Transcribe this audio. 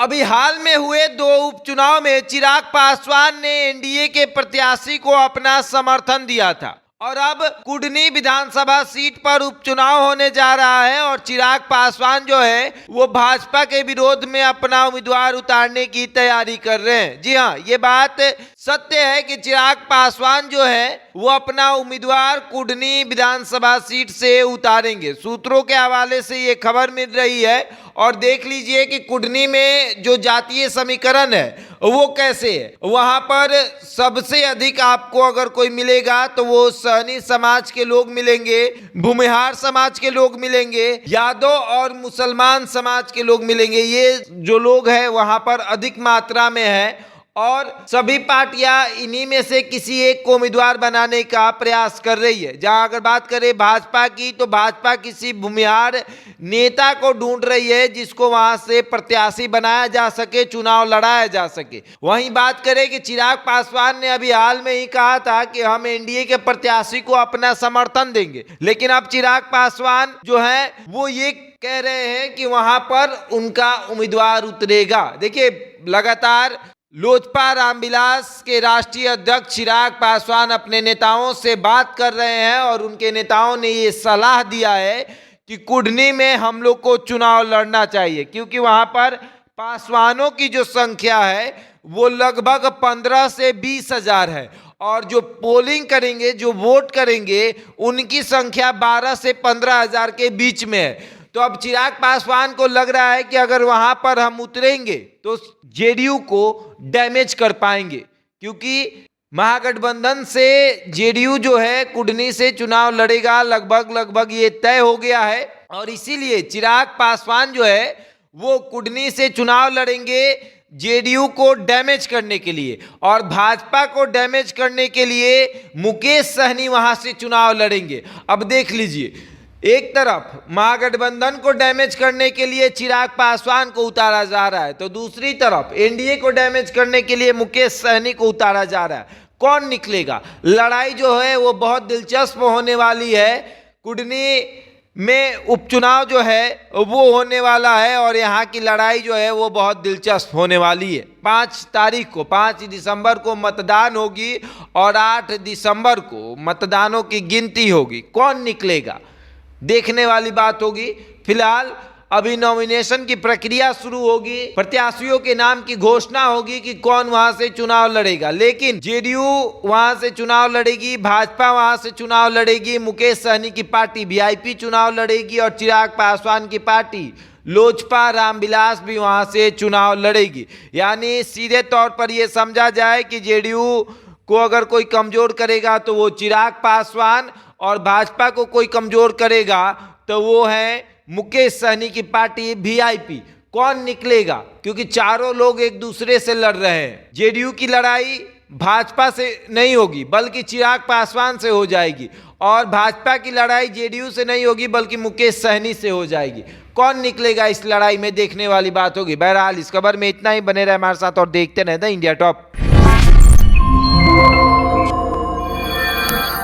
अभी हाल में हुए 2 उपचुनाव में चिराग पासवान ने एनडीए के प्रत्याशी को अपना समर्थन दिया था और अब कुडनी विधानसभा सीट पर उपचुनाव होने जा रहा है और चिराग पासवान जो है वो भाजपा के विरोध में अपना उम्मीदवार उतारने की तैयारी कर रहे हैं। जी हाँ, ये बात सत्य है कि चिराग पासवान जो है वो अपना उम्मीदवार कुडनी विधानसभा सीट से उतारेंगे। सूत्रों के हवाले से ये खबर मिल रही है और देख लीजिए कि कुडनी में जो जातीय समीकरण है वो कैसे है। वहां पर सबसे अधिक आपको अगर कोई मिलेगा तो वो सहनी समाज के लोग मिलेंगे, भूमिहार समाज के लोग मिलेंगे, यादव और मुसलमान समाज के लोग मिलेंगे। ये जो लोग हैं वहां पर अधिक मात्रा में है और सभी पार्टियां इन्हीं में से किसी एक को उम्मीदवार बनाने का प्रयास कर रही है। जहां अगर बात करें भाजपा की तो भाजपा किसी भूमिहार नेता को ढूंढ रही है जिसको वहां से प्रत्याशी बनाया जा सके, चुनाव लड़ाया जा सके। वहीं बात करें कि चिराग पासवान ने अभी हाल में ही कहा था कि हम एनडीए के प्रत्याशी को अपना समर्थन देंगे, लेकिन अब चिराग पासवान जो है वो ये कह रहे हैं कि वहां पर उनका उम्मीदवार उतरेगा। देखिए, लगातार लोजपा रामविलास के राष्ट्रीय अध्यक्ष चिराग पासवान अपने नेताओं से बात कर रहे हैं और उनके नेताओं ने ये सलाह दिया है कि कुडनी में हम लोग को चुनाव लड़ना चाहिए, क्योंकि वहां पर पासवानों की जो संख्या है वो लगभग 15 से 20 हजार है और जो पोलिंग करेंगे, जो वोट करेंगे, उनकी संख्या 12 से 15 हजार के बीच में है। तो अब चिराग पासवान को लग रहा है कि अगर वहां पर हम उतरेंगे तो जेडीयू को डैमेज कर पाएंगे, क्योंकि महागठबंधन से जेडीयू जो है कुडनी से चुनाव लड़ेगा, लगभग ये तय हो गया है। और इसीलिए चिराग पासवान जो है वो कुडनी से चुनाव लड़ेंगे जेडीयू को डैमेज करने के लिए, और भाजपा को डैमेज करने के लिए मुकेश सहनी वहां से चुनाव लड़ेंगे। अब देख लीजिए, एक तरफ महागठबंधन को डैमेज करने के लिए चिराग पासवान को उतारा जा रहा है तो दूसरी तरफ एनडीए को डैमेज करने के लिए मुकेश सहनी को उतारा जा रहा है। कौन निकलेगा? लड़ाई जो है वो बहुत दिलचस्प होने वाली है। कुडनी में उपचुनाव जो है वो होने वाला है और यहाँ की लड़ाई जो है वो बहुत दिलचस्प होने वाली है। 5 दिसंबर को मतदान होगी और 8 दिसंबर को मतदानों की गिनती होगी। कौन निकलेगा देखने वाली बात होगी। फिलहाल अभी नॉमिनेशन की प्रक्रिया शुरू होगी, प्रत्याशियों के नाम की घोषणा होगी कि कौन वहां से चुनाव लड़ेगा, लेकिन जेडीयू वहां से चुनाव लड़ेगी, भाजपा वहां से चुनाव लड़ेगी, मुकेश सहनी की पार्टी वीआईपी चुनाव लड़ेगी और चिराग पासवान की पार्टी लोजपा रामविलास भी वहां से चुनाव लड़ेगी। यानी सीधे तौर पर यह समझा जाए कि जेडीयू को अगर कोई कमजोर करेगा तो वो चिराग पासवान और भाजपा को कोई कमजोर करेगा तो वो है मुकेश सहनी की पार्टी वीआईपी। कौन निकलेगा? क्योंकि चारों लोग एक दूसरे से लड़ रहे हैं। जेडीयू की लड़ाई भाजपा से नहीं होगी बल्कि चिराग पासवान से हो जाएगी और भाजपा की लड़ाई जेडीयू से नहीं होगी बल्कि मुकेश सहनी से हो जाएगी। कौन निकलेगा इस लड़ाई में देखने वाली बात होगी। बहरहाल इस खबर में इतना ही। बने रहे हमारे साथ और देखते रहें द इंडिया टॉप।